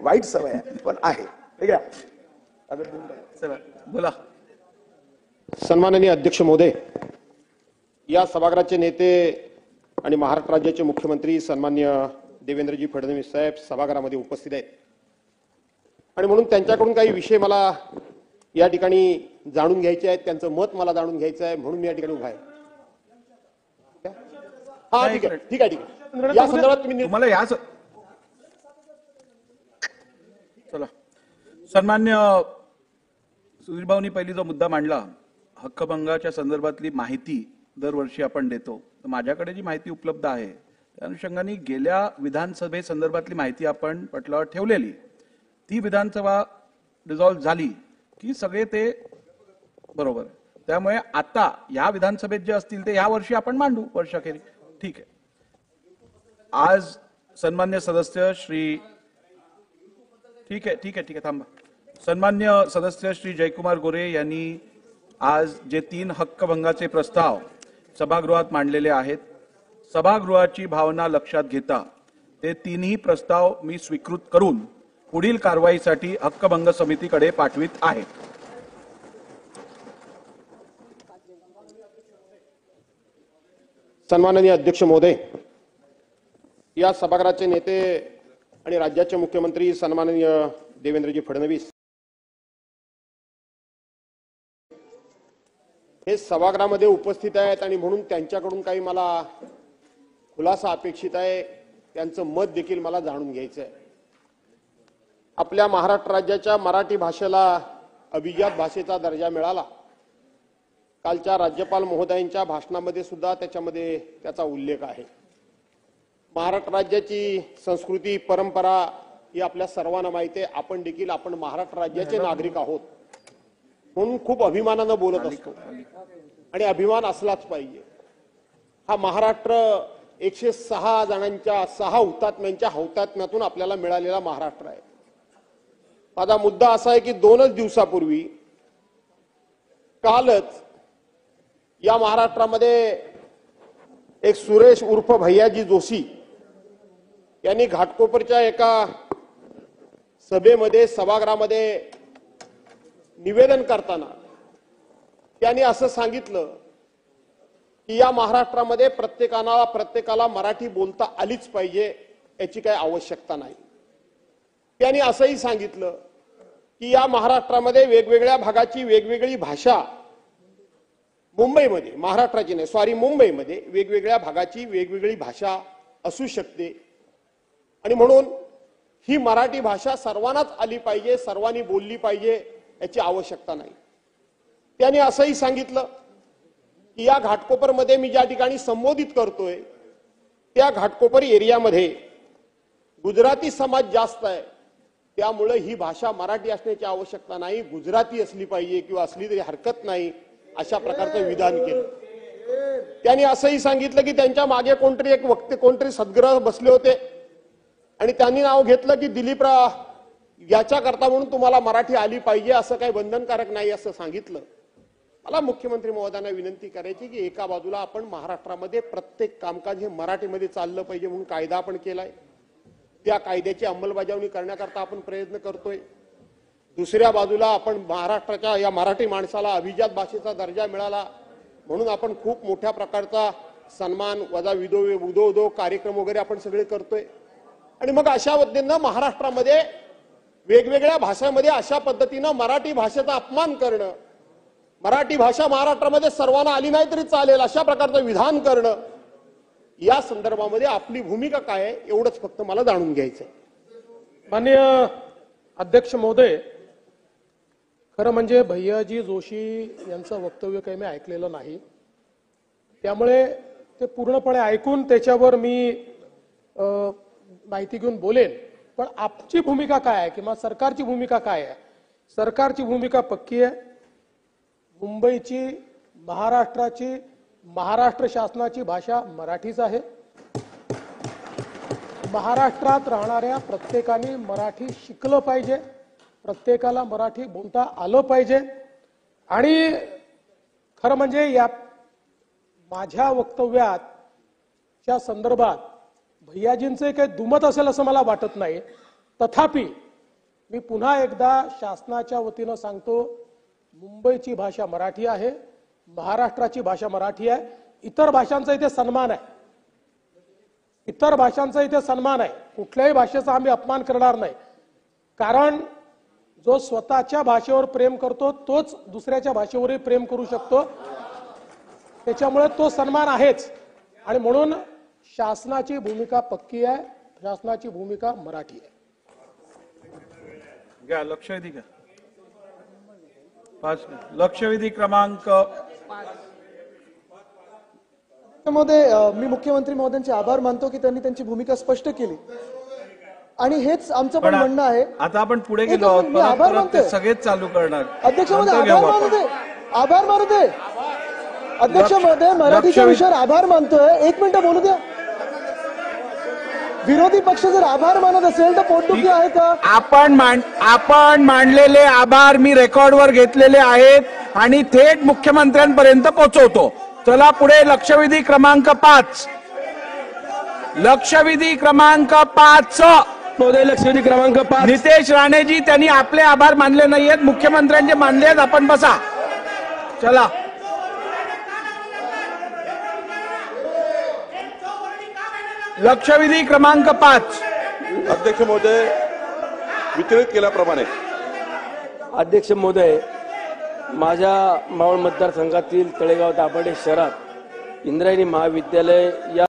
वाईट सवय आहे पण आहे. ठीक आहे, चला बोला. सन्माननीय अध्यक्ष महोदय, या सभागृहाचे नेते आणि महाराष्ट्र राज्याचे मुख्यमंत्री सन्मान्य देवेंद्रजी फडणवीस साहेब सभागृहामध्ये उपस्थित आहेत आणि म्हणून त्यांच्याकडून काही विषय मला या ठिकाणी जाणून घ्यायचे आहेत, त्यांचं मत मला जाणून घ्यायचं आहे, म्हणून मी या ठिकाणी उभा आहे. हा ठीक आहे ठीक आहे ठीक आहे. या संदर्भात तुम्हाला या चला. सन्मान्य सुधीर भाऊंनी पहिली जो मुद्दा मांडला, हक्कभंगाच्या संदर्भातली माहिती दरवर्षी आपण देतो, तर माझ्याकडे जी माहिती उपलब्ध आहे त्या अनुषंगाने गेल्या विधानसभे संदर्भातली माहिती आपण पटलावर ठेवलेली, ती विधानसभा डिझॉल्व्ह झाली की सगळे ते बरोबर. त्यामुळे आता या विधानसभेत जे असतील ते या वर्षी आपण मांडू वर्षाखेरी. ठीक आहे. आज सन्मान्य सदस्य श्री ठीक आहे ठीक आहे ठीक आहे थांबा. सन्मान्य सदस्य श्री जयकुमार गोरे यांनी आज जे 3 हक्कभंगाचे प्रस्ताव सभागृहात मांडलेले आहेत, सभागृहाची भावना लक्षात घेता ते 3ही प्रस्ताव मी स्वीकृत करून पुढील कारवाईसाठी हक्कभंग समितीकडे पाठवित आहे. सन्माननीय अध्यक्ष महोदय, या सभागृहाचे नेते आणि राज्याचे मुख्यमंत्री सन्माननीय देवेंद्रजी फडणवीस हे सभागृहामध्ये उपस्थित आहेत आणि म्हणून त्यांच्याकडून काही मला खुलासा अपेक्षित आहे, त्यांचं मत देखील मला जाणून घ्यायचं आहे. आपल्या महाराष्ट्र राज्याच्या मराठी भाषेला अभिजात भाषेचा दर्जा मिळाला. कालच्या राज्यपाल महोदयांच्या भाषणामध्ये सुद्धा त्याच्यामध्ये त्याचा उल्लेख आहे. महाराष्ट्र राज्याची संस्कृती परंपरा ही आपल्या सर्वांना माहिती आहे. आपण देखील आपण महाराष्ट्र राज्याचे नागरिक आहोत म्हणून खूप अभिमानानं बोलत असतो आणि अभिमान असलाच पाहिजे. हा महाराष्ट्र 106 जणांच्या 6 हुतात्म्यांच्या हौतात्म्यातून आपल्याला मिळालेला महाराष्ट्र आहे. माझा मुद्दा असा आहे की 2च दिवसापूर्वी कालच या महाराष्ट्रामध्ये एक सुरेश उर्फ भैयाजी जोशी यांनी घाटकोपरच्या एका सभेमध्ये सभागृहामध्ये निवेदन करताना त्यांनी असं सांगितलं की या महाराष्ट्रामध्ये प्रत्येकाला मराठी बोलता आलीच पाहिजे, याची काही आवश्यकता नाही. त्यांनी असंही सांगितलं की या महाराष्ट्रामध्ये वेगवेगळ्या भागाची वेगवेगळी भाषा, मुंबईमध्ये महाराष्ट्राची नाही सॉरी मुंबईमध्ये वेगवेगळ्या भागाची वेगवेगळी भाषा असू शकते आणि म्हणून ही मराठी भाषा सर्वांनाच आली पाहिजे, सर्वांनी बोलली पाहिजे, याची आवश्यकता नाही. त्यांनी असंही सांगितलं की या घाटकोपरमध्ये मी ज्या ठिकाणी संबोधित करतोय त्या घाटकोपर एरियामध्ये गुजराती समाज जास्त आहे, त्यामुळे ही भाषा मराठी असण्याची आवश्यकता नाही, गुजराती असली पाहिजे किंवा असली तरी हरकत नाही, अशा प्रकारचं विधान केलं. त्यांनी असंही सांगितलं की त्यांच्या मागे कोणतरी सद्ग्रह बसले होते आणि त्यांनी नाव घेतलं की दिलीपराव याच्याकरता म्हणून तुम्हाला मराठी आली पाहिजे, असं काही बंधनकारक नाही असं सांगितलं. मला मुख्यमंत्री महोदयांना विनंती करायची की एका बाजूला आपण महाराष्ट्रामध्ये प्रत्येक कामकाज हे मराठीमध्ये चाललं पाहिजे म्हणून कायदा आपण केलाय, त्या कायद्याची अंमलबजावणी करण्याकरता आपण प्रयत्न करतोय. दुसऱ्या बाजूला आपण महाराष्ट्राच्या या मराठी माणसाला अभिजात भाषेचा दर्जा मिळाला म्हणून आपण खूप मोठ्या प्रकारचा सन्मान वजा उदो कार्यक्रम वगैरे आपण सगळे करतोय. आणि मग अशा पद्धतीनं महाराष्ट्रामध्ये वेगवेगळ्या भाषांमध्ये अशा पद्धतीनं मराठी भाषेचा अपमान करणं, मराठी भाषा महाराष्ट्रामध्ये सर्वांना आली नाही तरी चालेल अशा प्रकारचं विधान करणं, या संदर्भामध्ये आपली भूमिका काय आहे एवढंच फक्त मला जाणून घ्यायचंय. माननीय अध्यक्ष महोदय, खरं म्हणजे भैयाजी जोशी यांचं वक्तव्य काही मी ऐकलेलं नाही, त्यामुळे ते पूर्णपणे ऐकून त्याच्यावर मी माहिती घेऊन बोलेन. पण आपची भूमिका काय आहे किंवा सरकारची भूमिका काय आहे? सरकारची भूमिका पक्की आहे. मुंबईची, महाराष्ट्राची, महाराष्ट्र शासनाची भाषा मराठीच आहे. महाराष्ट्रात राहणाऱ्या प्रत्येकाने मराठी शिकलं पाहिजे, प्रत्येकाला मराठी बोलता आलं पाहिजे. आणि खरं म्हणजे या माझ्या वक्तव्याच्या संदर्भात भैयाजींचे काही दुमत असेल असं मला वाटत नाही. तथापि मी पुन्हा एकदा शासनाच्या वतीनं सांगतो, मुंबईची भाषा मराठी आहे, महाराष्ट्राची भाषा मराठी आहे. इतर भाषांचा इथे सन्मान आहे, इतर भाषांचा इथे सन्मान आहे. कुठल्याही भाषेचा आम्ही अपमान करणार नाही. कारण जो स्वतःच्या भाषेवर प्रेम करतो तोच दुसऱ्याच्या भाषेवरही प्रेम करू शकतो. त्याच्यामुळे तो सन्मान आहेच. आणि म्हणून शासनाची भूमिका पक्की आहे, शासनाची भूमिका मराठी आहे. घ्या लक्षवेधी घ्या. 5 लक्षवेधी क्रमांक महोदय, मी मुख्यमंत्री महोदयांचे आभार मानतो की त्यांनी त्यांची भूमिका स्पष्ट केली आणि हेच आमचं पण म्हणणं आहे. आता आपण पुढे एक गेलो आहोत, मिनिट, मी आभार परत ते मानतोय. सगळेच चालू करणार. अध्यक्ष महोदय, नंतर आभार घेऊ आपण. मानू दे, आभार मानू दे. अध्यक्ष महोदय, मराठीच्या विषयावर आभार मानतोय. 1 मिनिट बोलू द्या. विरोधी पक्ष जर आभार मानत असेल तर पोटदुखी आहे का? आपण मांडलेले आभार मी रेकॉर्डवर घेतलेले आहेत आणि थेट मुख्यमंत्र्यांपर्यंत पोहोचवतो. चला पुढे. लक्षवेधी क्रमांक 5. लक्षवेधी क्रमांक 5 महोदय, लक्षवेधी क्रमांक 5. नितेश राणेजी, त्यांनी आपले आभार मानले नाहीयेत, मुख्यमंत्र्यांचे मानले आहेत. आपण बसा. चला. लक्षवेधी क्रमांक 5. अध्यक्ष महोदय, वितरित केल्याप्रमाणे अध्यक्ष महोदय, माझ्या मावळ मतदारसंघातील तळेगाव दाभाडे शहरात इंद्रायणी महाविद्यालय या